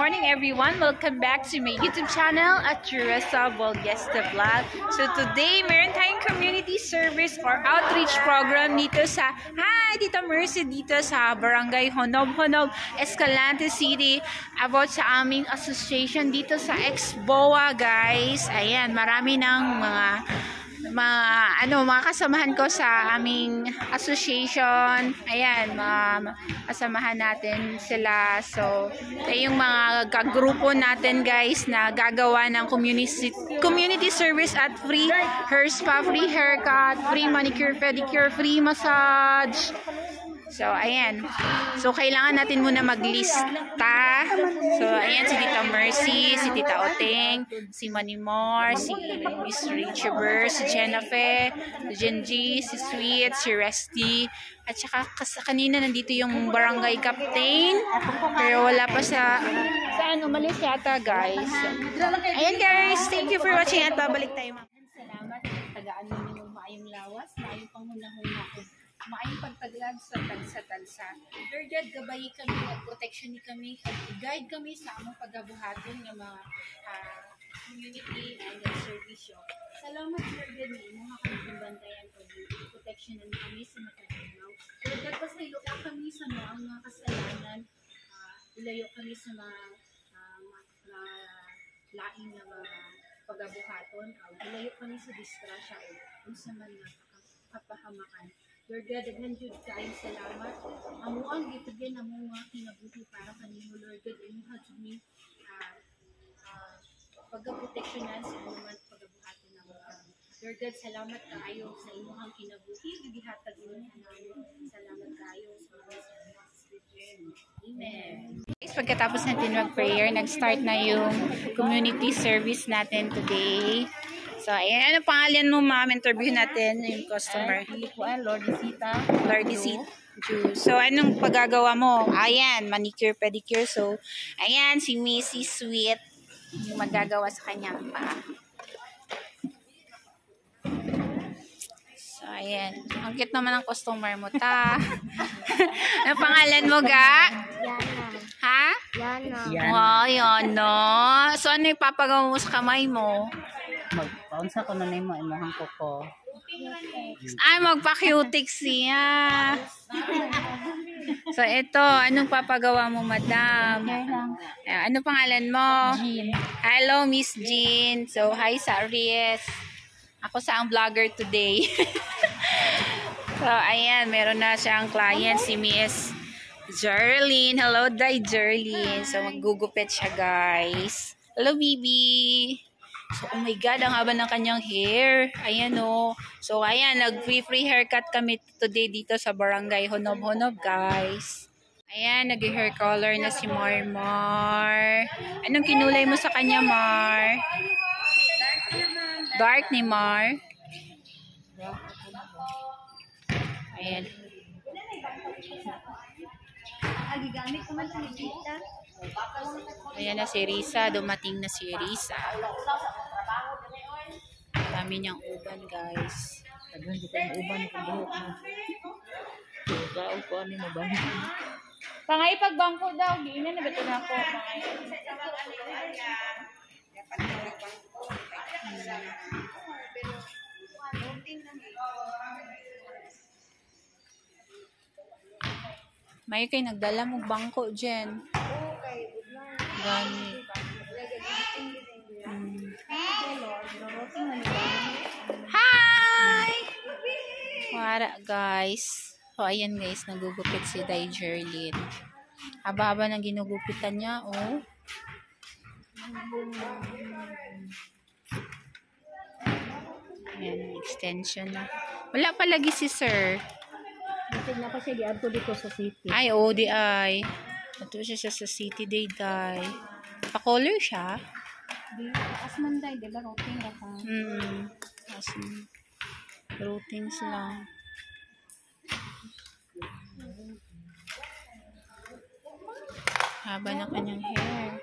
morning everyone. Welcome back to my YouTube channel at Teresa Bolgesta Vlog. So today, meron tayong community service or outreach program dito sa Tita Mercy dito sa Barangay Honob-Honob, Escalante City about sa aming association dito sa Exboa, guys. Ayan, marami ng mga kasamahan ko sa aming association. Ayan, kasamahan natin sila. So, yung mga kagrupo natin, guys, na gagawa ng community service at free hair spa, free haircut, free manicure, pedicure, free massage. So, ayan. So, kailangan natin muna maglista. So, ayan, si Tita Mercy, si Tita Oteng, si Manimor, si Miss Richaber, si Jennifer, si Genji, si Sweet, si Resty. At saka kanina nandito yung barangay captain. Pero wala pa saan umalis yata, guys. Ayan, guys. Thank you for watching at babalik tayo. Salamat. Tagaan ninyo maayong lawas, maayong panghunahuna ko. Maayong pagtaglag sa tansa-tansa. Lord God, gabayi kami at protection ni kami at guide kami sa among paghabuhaton ng mga community and servisyo. Salamat, Lord God, ni mga kami bantayan ko protection na kami sa matagalaw. Lord God, pasaylo kami sa mga kasalanan, ilayo kami sa mga laing na mga paghabuhaton, ilayo kami sa disgrasya o kung sa mga kapahamakan. Lord God, daghan jud kayong salamat. Amuang gitugyan among mga kinabuhi para kanimo, Lord God, imuha jud ni pagproteksyonan sa mga pagabuhaton ng mga. Lord God, salamat kaayo sa imuhang kinabuhi, gihatag mo namin. Salamat kaayo sa mga Amen. Pagkatapos natin mag-prayer, nag-start na yung community service natin today. So, ayan. Ano pangalan mo, ma'am? Interview natin yung customer. Lordisita. Lordisita. So, anong paggagawa mo? Ayan, manicure, pedicure. So, ayan, si Missy Sweet yung magagawa sa kanyang pa. So, ayan. Ang cute naman ang customer mo, ta. Ano pangalan mo, ga? Yana. Ha? Yana. Wow, Yana. So, ano yung papagawa mo sa kamay mo? Magpaunsa ko na nimo imong kuko. Ay, magpa-cutics siya. So, ito. Anong papagawa mo, madam? Ano pangalan mo? Jean. Hello, Miss Jean. So, hi, Saries. Ako sa ang vlogger today. So, ayan. Meron na siyang client, si Miss Jerlyn. Hello, Day Jerlyn. So, maggugupit siya, guys. Hello, baby. So, oh my God, ang haba ng kanyang hair. Ayan, oh. So, ayan, nag-free haircut kami today dito sa Barangay Honob-Honob, guys. Ayan, nag-hair color na si Marmar. Anong kinulay mo sa kanya, Mar? Dark ni Mar. Ayan. Ayan na si Risa. Dumating na si Risa. Dami niyang uban, guys. Daghan ko ang uban ko buhok na. Gaw ko ani mo ba? Pangay pagbangko daw. Giinan na ba ito na ako? May kay nagdala mo bangko, Jen. Gani. Hi! Wala, guys. So, ayan, guys. Nagugupit si Day Jerlyn. Haba-haba ng ginugupitan niya, oh. Ayan, extension na. Wala pa lagi si sir. Tignan pa siya giadto dito sa city. Ay, oh, di ay. Ito siya sa city day, Day. Pa-color siya. Di asman day, di ba routine ra ka? Asman. Routines lang. Haba na kanyang hair.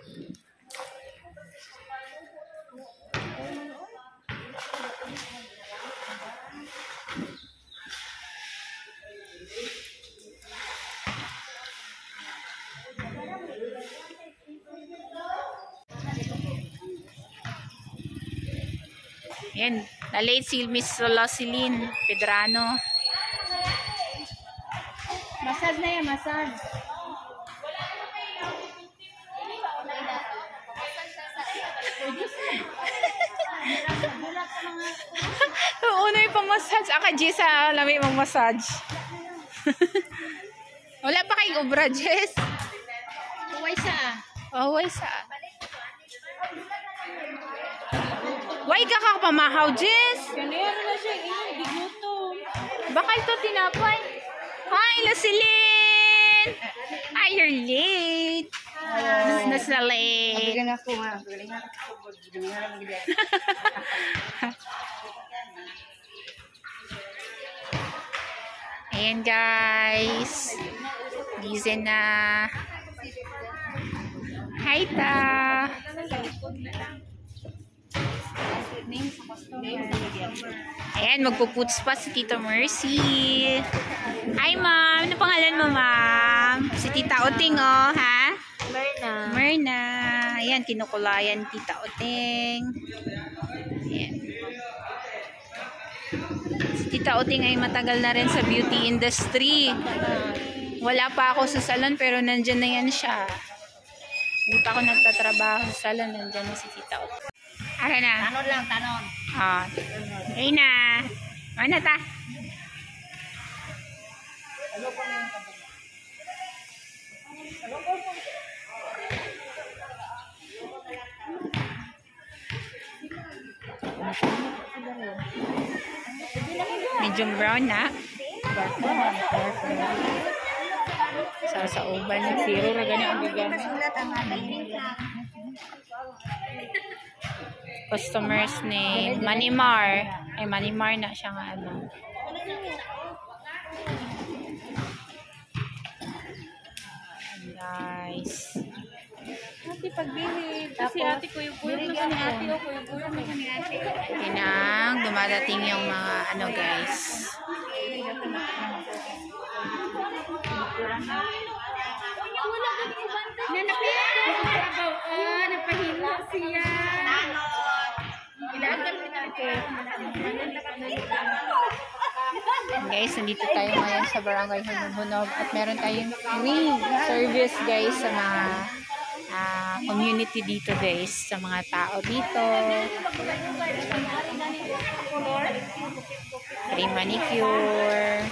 Ayan, na-late si Miss Rosaline Pedrano. Massage na yan, massage. Una yung pang-massage. Aka, Jess, alam yung massage. Wala pa kayong obra, Jess. Huway sa Why sa? Why ka pamahaw, Jess? Ganyan na siya, biguto. Baka ito tinapay. Hi, Lucilene! Hi, you're late. Nasa late. Ako nga. Ayan, guys. Gising na. Hi, ta. Ayan, magpuputs pa si Tita Mercy. Hi, ma'am. Ano pangalan mo, ma'am? Si Tita Uting, oh, ha? Myrna. Ayan, kinukulayan Tita Uting. Ayan. Si Tita Uting ay matagal na rin sa beauty industry. Wala pa ako sa salon, pero nandyan na yan siya. Hindi pa ako nagtatrabaho sa salon, nandyan na si Tita Uting. Ara na. Tanon lang, tanon. Okay na. Ano ta? Medyo brown na. Sa uban ng zero ra gani ang bigan. Customers name Manimar. Ay Manimar na siya nga ano. Guys. Ate pagbili. Kasi ate ko yung kuyog na ni ate o kuyog na ni ate. Tinang dumadating yung mga ano guys. Napahila siya. Guys, nandito tayo ngayon sa Barangay Hunub-Hunub at meron tayong free service guys sa mga community dito guys, sa mga tao dito. Free manicure.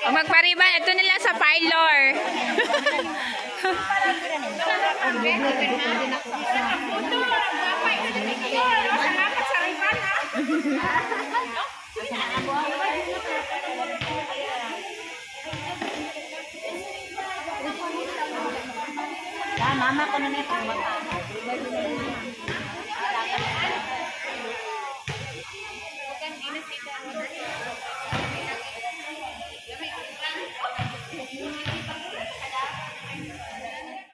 O magpariban, ito nila sa parlor. Mama ko na nito.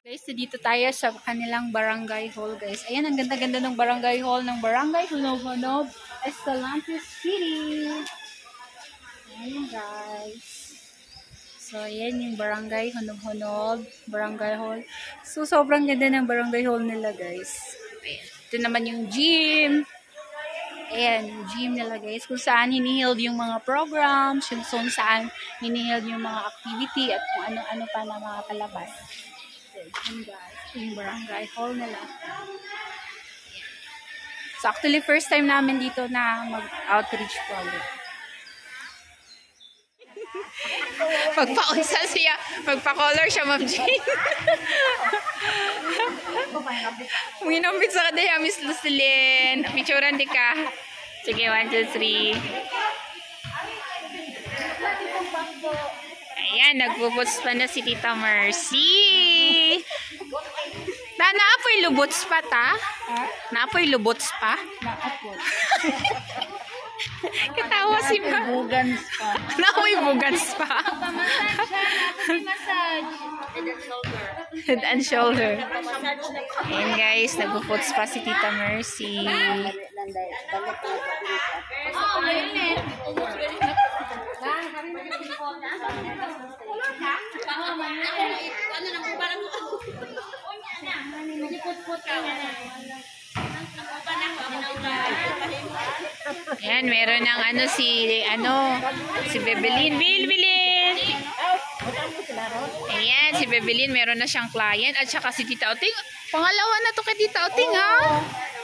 Guys, dito tayo sa kanilang barangay hall, guys. Ayan, ang ganda-ganda ng barangay hall ng Barangay Hunub-Hunub, Escalante City. Ayan, guys. So, ayan yung barangay Hunub-Hunub, barangay hall. So, sobrang ganda ng barangay hall nila, guys. Ayan. Ito naman yung gym. Ayan, yung gym nila, guys. Kung saan hiniheld yung mga programs, yung saan hiniheld yung mga activity, at kung ano-ano pa na mga kalabas. Ayan guys, yung barangay hall nila. So actually first time namin dito na mag-outreach program. Pagpa-unsa siya, pagpa-color siya, Ma'am Jane. Minambit sa kadaya, Miss Lucilene. Picturean di ka. Sige, 1, 2, 3. Ayan, nagbubots pa na si Tita Mercy. Naapoy lubots pa ta? Naapoy lubots pa? Naapot. Katawa si Ma. Bugans pa. Naapoy bugans pa. Massage. Head and shoulder. Ayan guys, nagbubots pa si Tita Mercy. Ano Yan, meron ng si Bebelin. Bebelin! Ayan, si Bebelin, meron na siyang client. At saka si Tita Oting. Pangalawa na to kay Tita Oting, ha?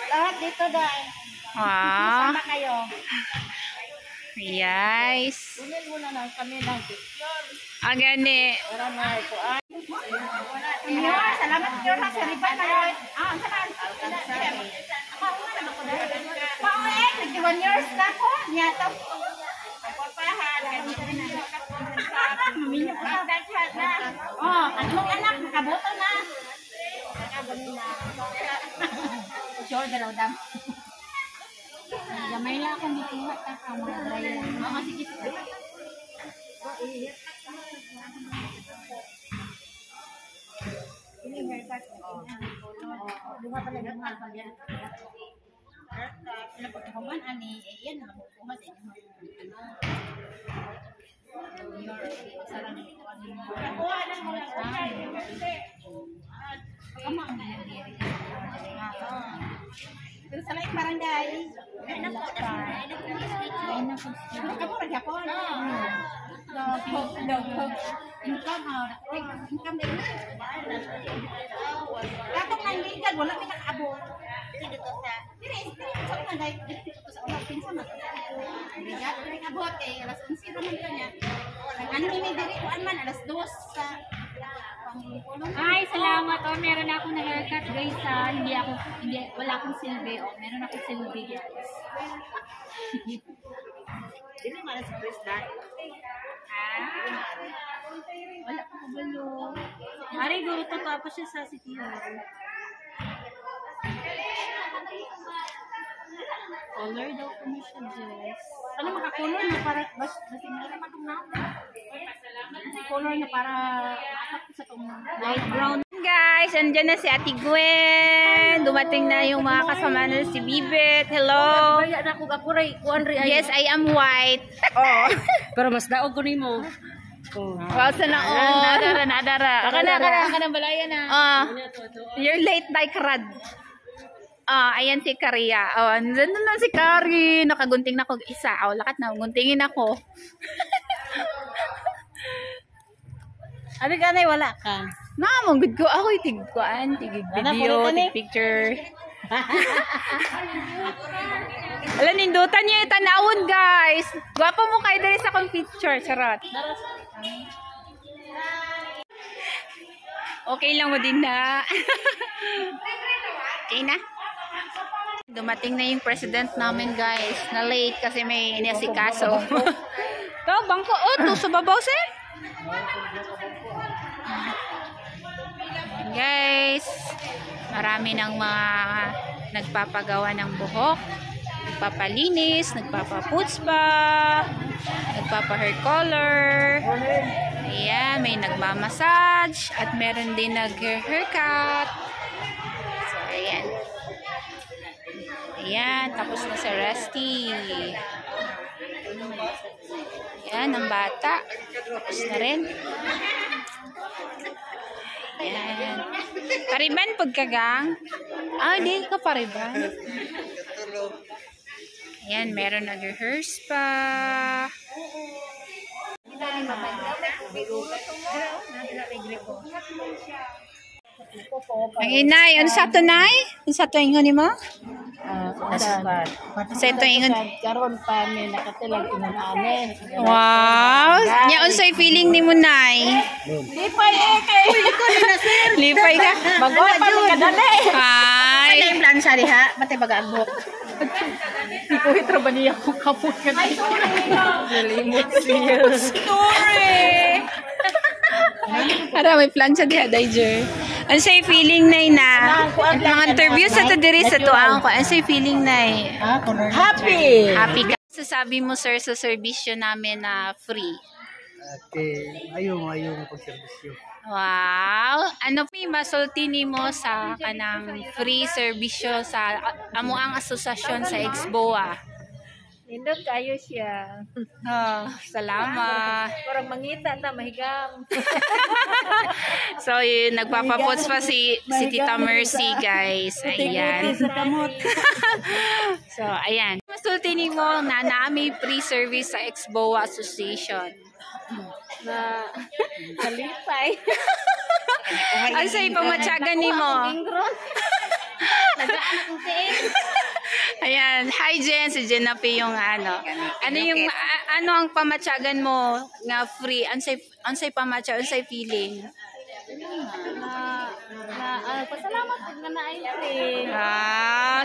Lahat dito dahil. Ah. Sama kayo. Yes. Kunin muna lang kami ng picture. Gani. Para may kuan. Salamat kayo sa riban na yun. Ang saman. Nag-1 years na ko. Nyato. Pagpapahan. Maminyo ko na. Anong anak, nakaboto na. Nakaboto na. Sure, dalaw dam. Gamay lang akong bituwa ka mga dryer. Oo, sige. Ini haircut. Bunga pala ng halpan yan. Napagkakuman, ani, yan na makukuha sa inyo. Sarang ito, ani. Nakuha lang mo lang. Pagkama ang nangyari. Pero sa laing barangay, ay na po. Kamu rin Japon. Income din. Katong nangigan, wala may nakaabot. Dito sa, sa nanay, dito sa ulang pinsa mo. Nangigan, wala may abot eh. Alas 11 naman ka niya. Ano ni may diri, kuan man, alas 2 sa Ay, salamat. Oh, meron akong nag-cut guys ha. Wala akong silbi. Oh, meron akong silbi guys. Dili man sa President. Wala ko kabalo. Ari, guro to tapos siya sa City Hall. Color daw ko na siya, Jess. Ano makakolor na para basing na naman itong namin. Color na para maasap ko sa itong Light brown. Guys, andyan na si Ate Gwen. Dumating na yung mga kasama na si Bibet. Hello. Kaya na ko kapuray. Yes, I am white. Oh. Pero mas daog ko ni mo. Wow, sana all. Nadara. Ka na balaya na. You're late, Dikrad. Ayan si Karia. Nandun na si Kari. Nakagunting na ko isa. Lakat na. Guntingin ako. Abi ka na wala ka. Good ko. Ako itigkuan. Tigig video. Tig picture. Alam, nindutan niyo yung tanawon, guys. Gwapo mo kayo dali sa kong picture. Charot. Okay lang mo din na. Okay na. Dumating na yung president namin, guys. Na late kasi may inasikaso. Ito, bangko. Ito, sa babaw siya. Guys, marami ng mga nagpapagawa ng buhok, nagpapalinis, nagpapaputspa, nagpapa-hair color. Ayan, may nagmamassage at meron din nag-haircut. So, ayan. Ayan, tapos na si Rusty. Ayan, ang bata. Tapos na rin. Ayan. Pariban pagkagang. Di ka pariban. Ayan, meron nag-rehearse pa. Ang inay, ano sa ito, nay? Ano sa ito ingon ni mo? Sa ito ingon. Karon pa may nakatilag inanane. Wow! Nya unsay feeling ni mo, nay? Lipay kay. Iko ni na sir. Lipay ka? Bagoy pa ka dali. Ay! Ano yung plan sa diha? Mate bagagbok. Iko hitra ba niya ko kapot ka dito? Nalimot siya. Story! Para may plancha diha, Dijer. Ano sa'yo feeling, nay, na? Mga interview sa to diri sa tuang ko. Ano sa'yo feeling, nay? Happy. Happy ka? Sasabi mo, sir, sa servisyo namin na free. Ayong pagserbisyo. Wow! Ano po masulti mo sa kanang free servisyo sa amuang asosasyon sa Exboa? Nindot kayo siya. Oh, salamat. Parang mangita ta, mahigam. So, yun, nagpapapots pa si Tita Mercy, guys. Ayan. So, ayan. Masulti ni mo na naami pre-service sa Exboa Association. Na kalipay. Ano sa ipamatyagan ni mo? Nagaan akong tiin. Ayan. Hi, Jen. Si Jen na yung ano. Ano ang pamatyagan mo nga free? Ansay pamatyagan? Ansay feeling? Pasalamat po na naay rin.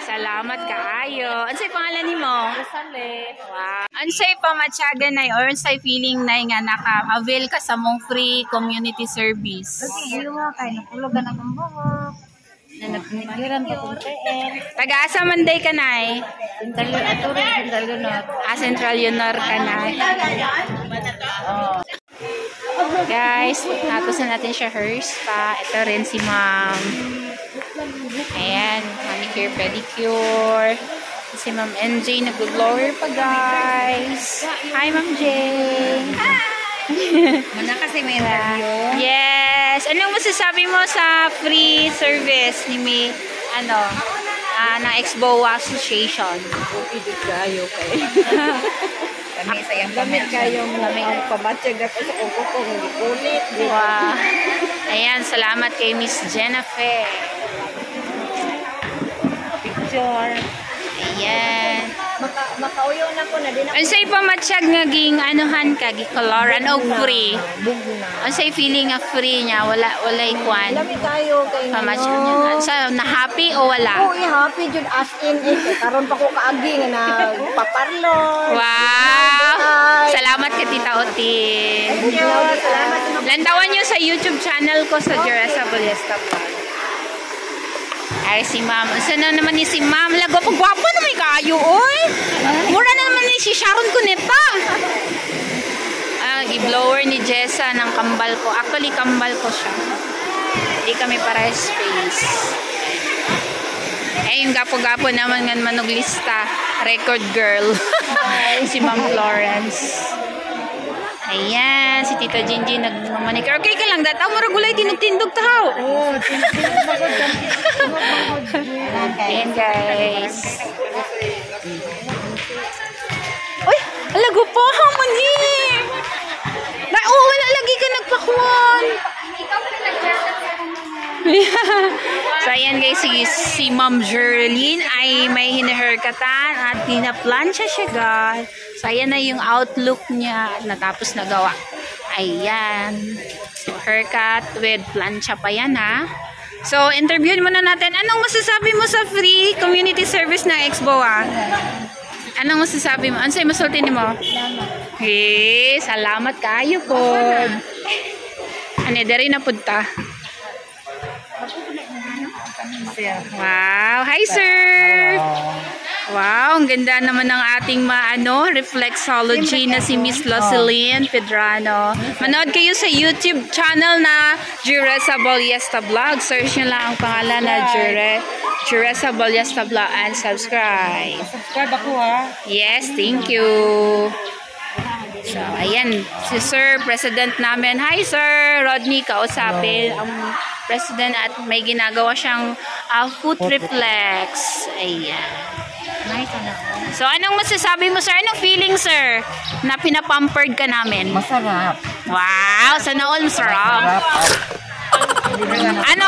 Salamat kaayo. Ansay pangalan ni mo? Rosale. Wow. Ansay pamatyagan na or ansay feeling na nga naka-avail ka sa mong free community service? Iyo kay napulugan akong buhok. Na nagnigiran ko kung tiin. Taga-asa Manday ka na Central Unor. Central Unor ka na. Guys, tapos na natin siya hair spa. Ito rin si ma'am. Ayan, manicure, pedicure. Si ma'am NJ nag-blower pa, guys. Hi, ma'am Jane. Muna kasi may interview. Yes. Anong masasabi mo sa free service ni ng Exboa Association? Okay, di kayo kay. Kami sa iyang Lamit kayong naming pamatsyag ako sa kuko kong ulit. Wow. Ayan, salamat kay Miss Jennifer. Picture. Ayan. Makauyo na ko na din ako. Ansay pamatsyag nga ging anuhan ka, gikoloran o free? Bugna. Ansay feeling nga free niya, walay kwan. Lamit kayo kay Pamatsyag niya. So, na-happy o wala? Oo, happy jud as in it. Karon pa ko kaagi nga na paparlo. Wow! Salamat ka, Tita Otin. Salamat. Lantawan nyo sa YouTube channel ko sa Jeresa Ballesta Vlog. Ay, si ma'am. Saan na naman ni si ma'am? Lago pa, gwapo na may kayo, oy! Mura na naman ni si Sharon Cuneta. I-blower ni Jessa ng kambal ko. Actually, kambal ko siya. Hindi kami para space. Eh, yung gapo-gapo naman nga manuglista. Record girl. Si Ma'am Florence. Ayan, si Tita Jinji nagmamanicure. Okay ka lang, dataw maragulay, tinutindog tao. Oo, Ayan, guys. Uy, alago po, mani. Wala lagi ka nagpakuan. So, ayan guys, si Ma'am Jerlyn ay may hinahaircutan at pinaplansya siya, guys. So, ayan na yung outlook niya. Natapos na gawa. Ayan. So, haircut with plancha pa yan, ha. So, interviewin muna natin. Anong masasabi mo sa free community service ng Exboa? Anong masasabi mo? Ano sa'yo masulti mo? Hey, salamat kayo po. Ano, dari na punta. Wow. Hi, sir. Wow, ang ganda naman ng ating reflexology na si Miss Loceline Pedrano. Manood kayo sa YouTube channel na Jeresa Ballesta Vlog. Search nyo lang ang pangalan na Jeresa Ballesta Vlog and subscribe. Subscribe ako, ha? Yes, thank you. So, ayan, si Sir President namin. Hi, Sir Rodney, kausapin ang President at may ginagawa siyang foot reflex. Ayan. So, anong masasabi mo, sir? Anong feeling, sir, na pinapampered ka namin? Masarap. Wow, sana all masarap. Ano,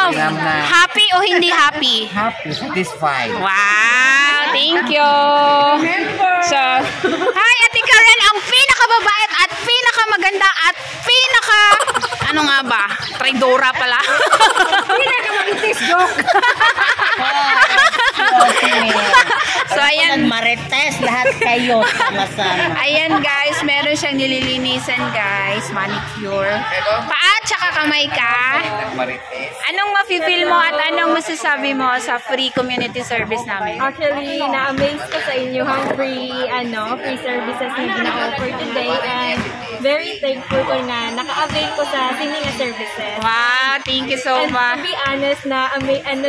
happy o hindi happy? Happy, satisfied. Wow, thank you. So, hi, Ate Karen, ang pinakababait at pinakamaganda at ano nga ba? Traidora pala. Pinakamagitis, joke. So, ayan. Marites, lahat kayo sama-sama. Ayan, guys, meron siyang nililinisan, guys. Manicure. Paa, tsaka Nakakamay ka? Anong mafe-feel mo at anong masasabi mo sa free community service namin? Actually, na-amaze ko sa inyong free services na gina-offer today and very thankful ko na naka-avail ko sa Sininga services. Wow, thank you so And much. to be honest na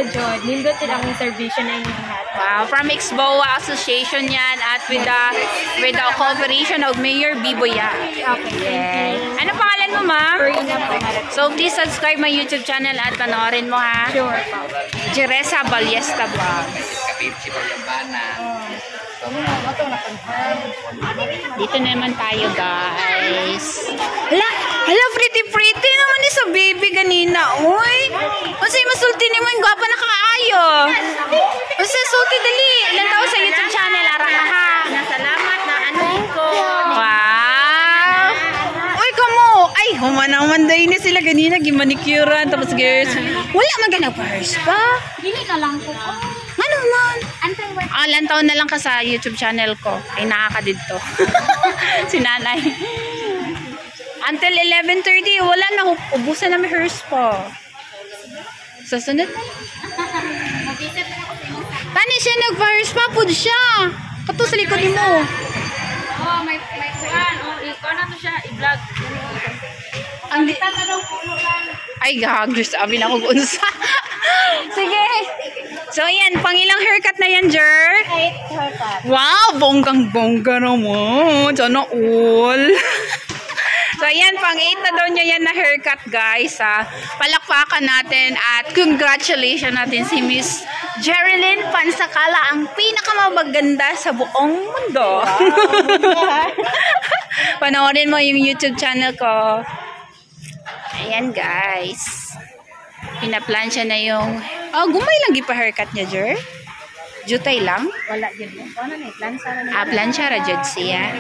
Jod, nindot sila akong servisyo na inyong lahat. Wow, from Exboa Association yan at with the cooperation of Mayor Biboya. Okay, Yes. Ano pangalan mo, ma'am? Karina po. So, please subscribe my YouTube channel at panoorin mo, ha? Sure po. Jeresa Ballesta Vlogs. Dito naman tayo, guys. Hala, pretty naman ni sa baby ganina. Uy, masay masulti ni mo yung gwapa na kakaayo. Masay sulti dali. Ilan tao sa YouTube channel, ara ka ha. Salamat na ano ko. Wow. Uy, kamo. Ay, humanang day na sila ganina. Gimanikuran. Tapos, girls, wala man ka nag-purse pa. Dili na lang ko. Ano man? Antay mo. Ilan taon na lang ka sa YouTube channel ko. Ay, nakaka dito. Si nanay. Until 11:30, wala na. Ubusan na may hers po. Susunod na. Tani siya nag-hers pa po siya. Kato sa likod mo. Oh, may kuan. Oh, ikaw na to siya i-vlog. Ang ay, gagawin sabi na ko unsa. Sige. So, ayan. Pangilang haircut na yan, Jer? Wow, bonggang-bongga naman. Sana all. So, ayan, pang-8 na daw niya yan na haircut, guys. Palakpakan natin at congratulations natin si Miss Jerilyn Pansakala, ang pinakamaganda sa buong mundo. Panoorin mo yung YouTube channel ko. Ayan, guys. Pinaplansya na yung... Oh, gumay lang gipa-haircut niya, Jer? Jutay lang? Wala dyan. Ano na, plansa na. Plansya ra jud siya.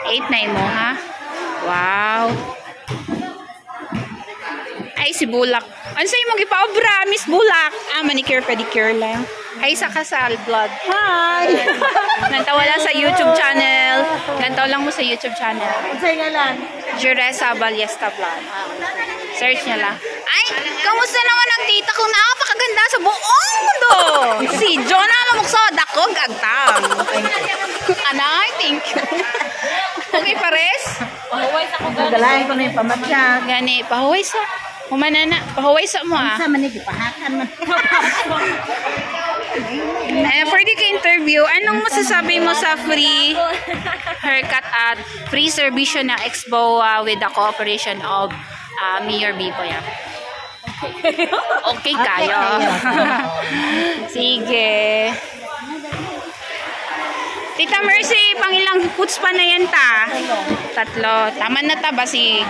8 na mo, ha? Wow. Ay, si Bulak. Ano sa'yo mong ipaobra, Miss Bulak? Manicure, pedicure lang. Ay, sa kasal vlog. Hi! Nantawa lang sa YouTube channel. Nantawa lang mo sa YouTube channel. Sa'yo nga lang. Jeresa Ballesta Vlog. Search niya lang. Ay, kamusta naman ang tita ko? Napakaganda sa buong mundo. Si Jonah Lamuksod. Ako, gagtang. Anay, thank you. Okay, pares? Pahuway sa ko gano'n. Dalayan ko na yung pamatya. Gani, pahuway sa. Humanana, pahuway sa mo, ah. Sa manig, ipahakan man. For the interview, anong masasabi mo sa free haircut at free service ng Exboa with the cooperation of Mayor Biboya? Okay kayo. Sige. Tita Mercy, pangilang puts pa na yan ta? Tatlo. Tama na ta ba si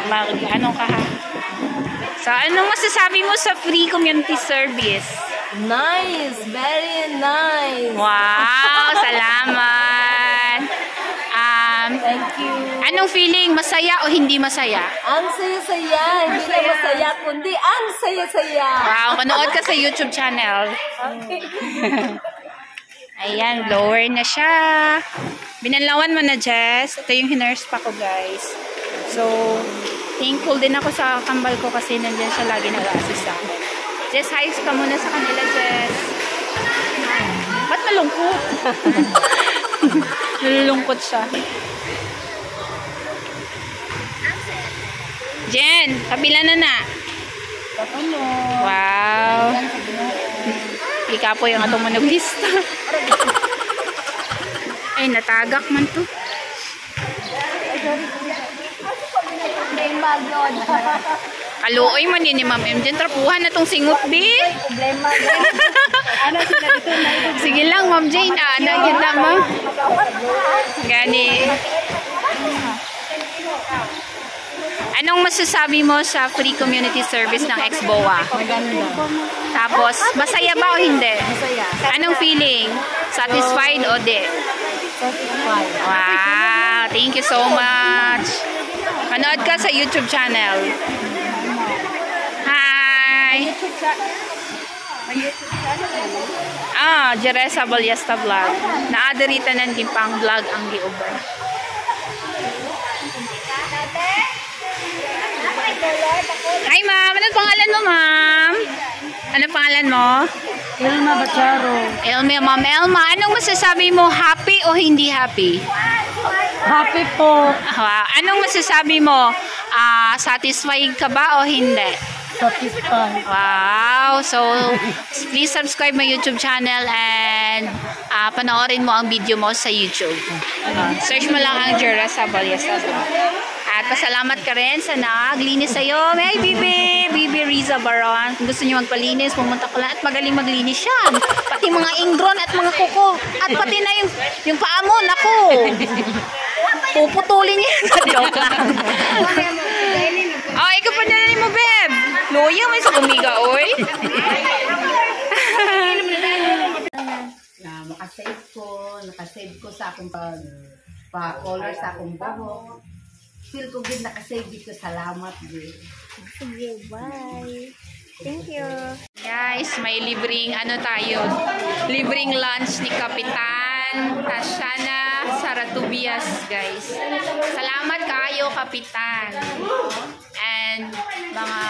ano ka ha? So, anong masasabi mo sa free community service? Nice! Very nice! Wow! Salamat! Thank you. Anong feeling? Masaya o hindi masaya? Ang saya-saya. Hindi na masaya, kundi ang saya-saya. Wow! Manood ka sa YouTube channel. Okay. Ayan, lower na siya. Binanlawan mo na, Jess. Ito yung hinurse pa ko, guys. So, thankful din ako sa kambal ko kasi nandyan siya lagi nag-assist sa akin. Jess, hi ka muna sa kanila, Jess. Ba't malungkot? Nalulungkot siya. Jen, kabila na. Wow. Ika po yung atong monoglista. Ay, natagak man to. Kaluoy man yun ni Ma'am M. Diyan trapuhan na tong singot, B. Sige lang, Ma'am Jane. Nagyan na, Ma'am. Gani. Anong masasabi mo sa free community service ng Exboa? Maganda. Tapos, masaya ba o hindi? Masaya. Anong feeling? Satisfied o di? Satisfied. Wow! Thank you so much. Manood ka sa YouTube channel. Hi! Jeresa Ballesta Vlog. Naadarita ng gimpang vlog ang giuban. Hi, ma'am. Anong pangalan mo, ma'am? Anong pangalan mo? Elma Bacharo. Elma, ma'am Elma. Anong masasabi mo? Happy o hindi happy? Happy po. Anong masasabi mo? Satisfied ka ba o hindi? Satisfied. Wow! So, please subscribe my YouTube channel and panoorin mo ang video mo sa YouTube. Search mo lang ang Jera sa Balyasado. At pasalamat ka rin sa naglinis sa'yo. May Bibi! Bibi Riza Baron. Kung gusto niyo magpalinis, pumunta ko lang at magaling maglinis yan. Pati mga ingron at mga kuko. At pati na yung paa mo. Naku! Puputulin niya. Joke lang. Oh, ikaw pa na mo, Beb. Loya, may sa umiga, oy. Nakasave ko sa akong pa-color sa akong buhok. Feel ko din nakasave dito. Salamat, girl. Sige, bye. Thank you. Guys, may libreng libreng lunch ni Kapitan Tashana Saratubias, guys. Salamat kayo, Kapitan. And mga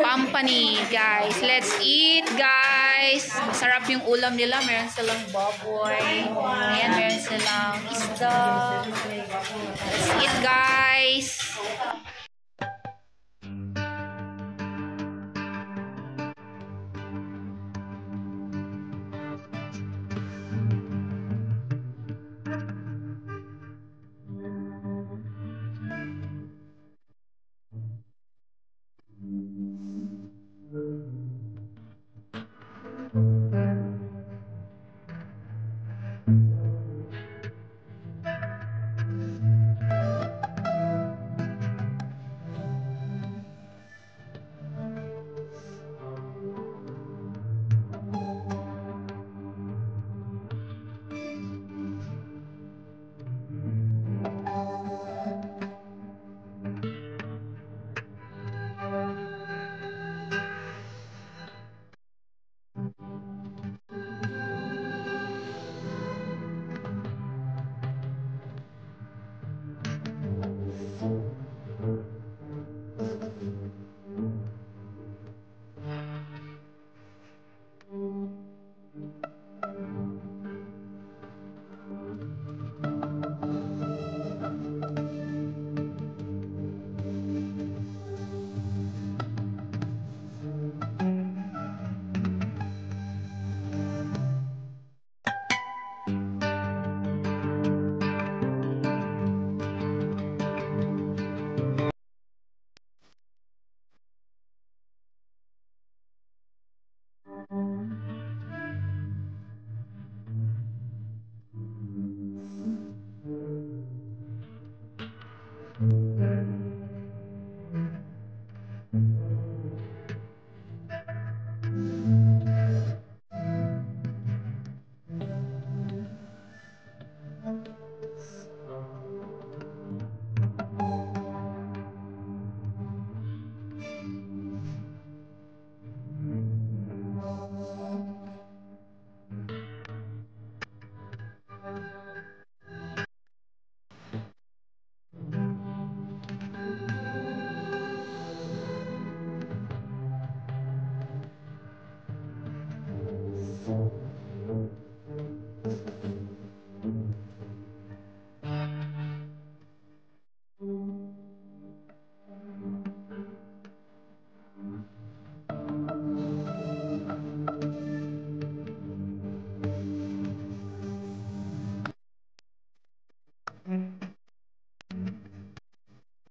company, guys. Let's eat, guys. Masarap yung ulam nila. Meron silang baboy. Ayan, meron silang isda. Let's eat, guys.